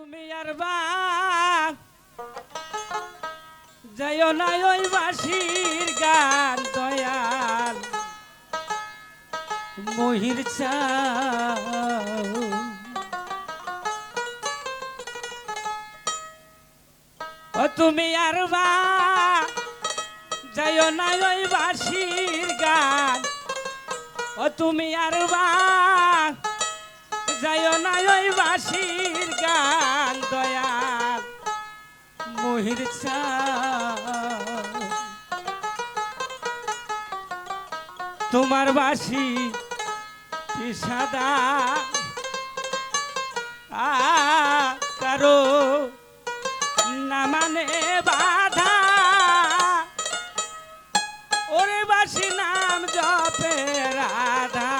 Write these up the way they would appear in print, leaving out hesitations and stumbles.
তুমি আর বা যাইও না ওই বাঁশির গান দয়াল মহির চাও ও তুমি আর বা যাইও না ওই বাঁশির গান ও তুমি আর বা যাইও না ওই বাঁশির গান দয়াল মহির চাও তোমার বাঁশি কি সাদা কারো না মানে বাধা ওরে বাঁশি নাম জপে রাধা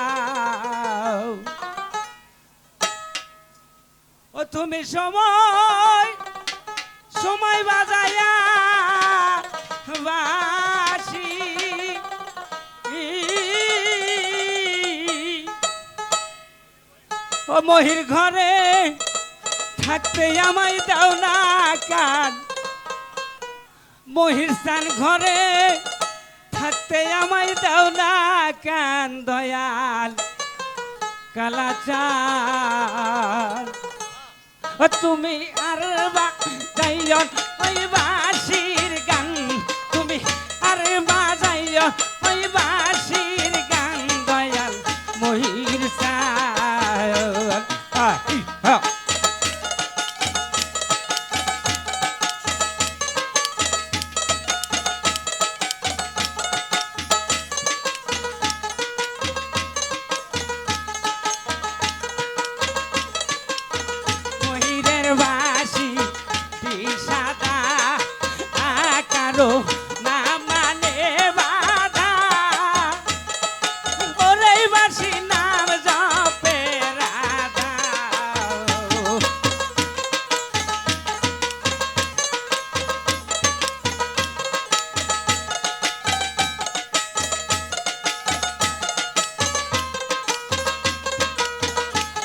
ও তুমি সময় সময় বাজায়া বাঁশি ও মহির ঘরে থাকতে আমায় দাও না কান মহির স্থান ঘরে থাকতে আমায় দাও না কান দয়াল কালাচার ও তুমি আর বাজাইও ওই বাঁশির গান তুমি আর বাজাইও ওই বাঁশির গান দয়াল মহির না মানে বাধা ওরে বাঁশি নাম জপে রাধা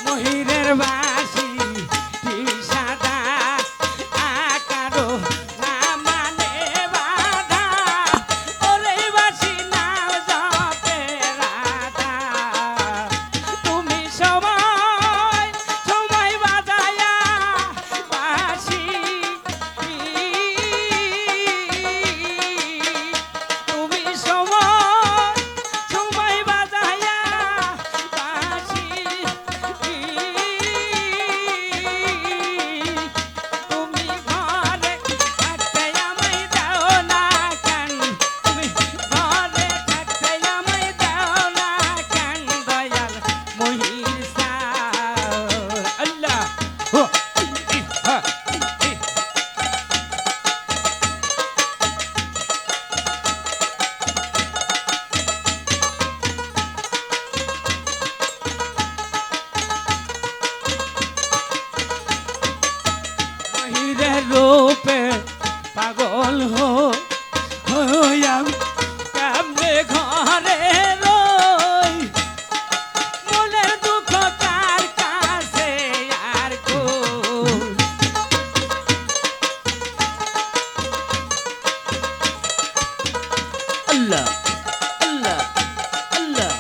মহিরের বাঁশি কি সাদা আকারো রূপে পাগল হইয়াম কেমনে ঘরে রই মনের দুঃখ কার কাছে আর আল্লাহ আল্লাহ আল্লাহ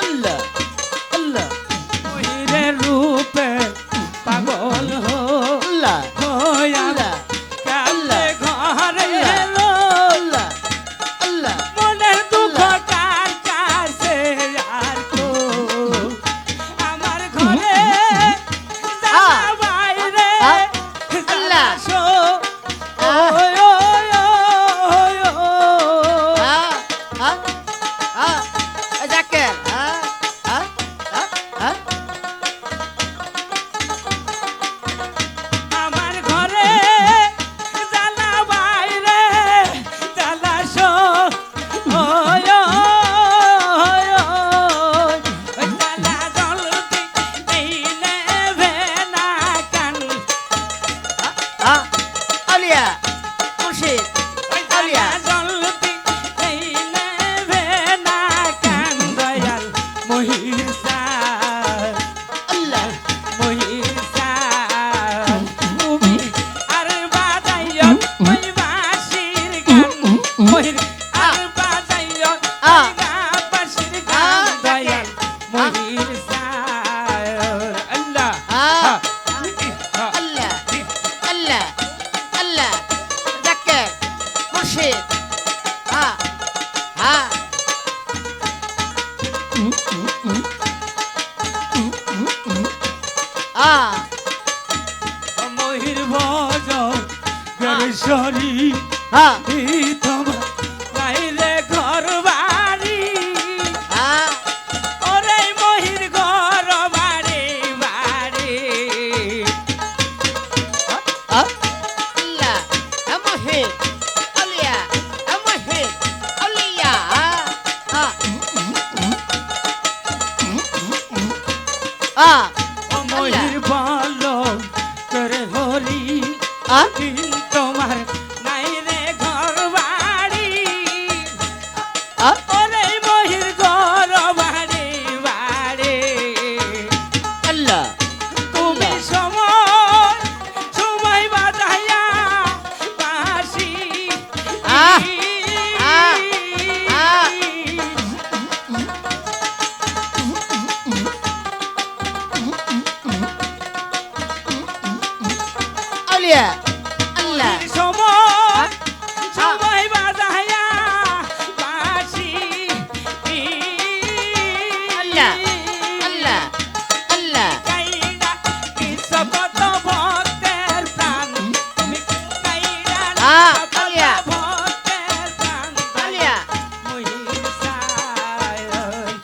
আল্লাহ আল্লাহ মহিরের রূপে পাগল হইয়া মহির ভজ গরেশ্বরী তোমার নাই রে ঘর বাড়ি ওরে মহির ঘর বাড়ি বাড়ি মহির বল করে হরি তোমার নাই রে ঘর বাড়ি ওরে মহির ঘর বাড়ি বাড়ি তুমি সময় সময় বাজাইয়া বাসি সময় সময় বাজাইয়া বাসি কাইরা কৃষকত ভক্তের প্রাণ তুমি কাইরা ভক্তের প্রাণ মহির সায়ন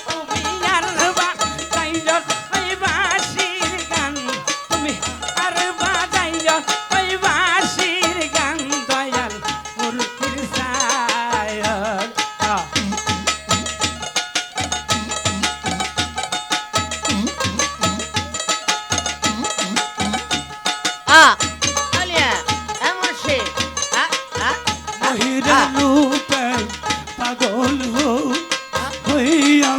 তুমি আর বাজাইল ওই বাঁশির গান তুমি আর বাজাইল ওই বাঁশির গান দয়াল মূর্তির সায়ন মহিরা রূপে পাগল হইয়া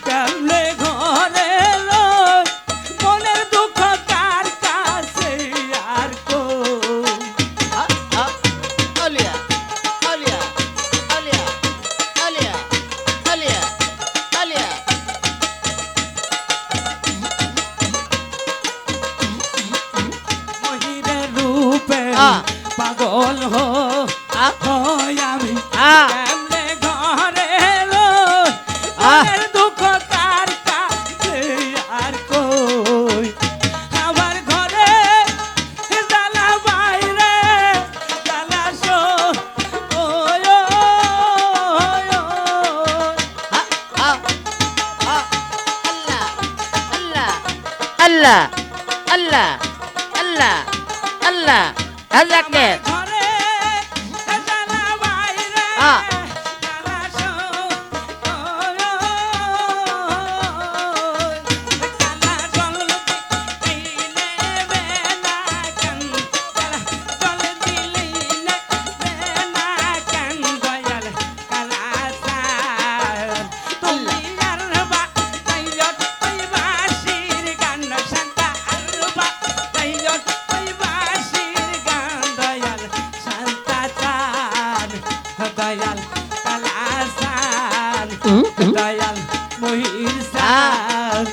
কেমনে ঘরে লয় মনের দুঃখ কার কাছে আর কো মহিরা রূপে পাগল হয় আমি কেমনে ঘরে লয় মনের দুঃখ কার কাছে আর কই আমার ঘরে জ্বালা বাইরে জ্বালা so ওয় Allah, Allah, Allah, Allah, Allah, Allah, ঘরে জ্বালা বাইরে Ah. জ্বালা সো জ্বালা জল দিলে বেলা কান জ্বালা জল দিলে বেলা কান দয়াল কালা সায়ন তুমি আর বাজাইল ওই বাঁশির গান শান্তা আর বাজাইল ওই বাঁশির গান দয়াল শান্তা চান দয়াল কালা সান দয়াল মহির সান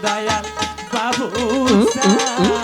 দয়াল বাবু সান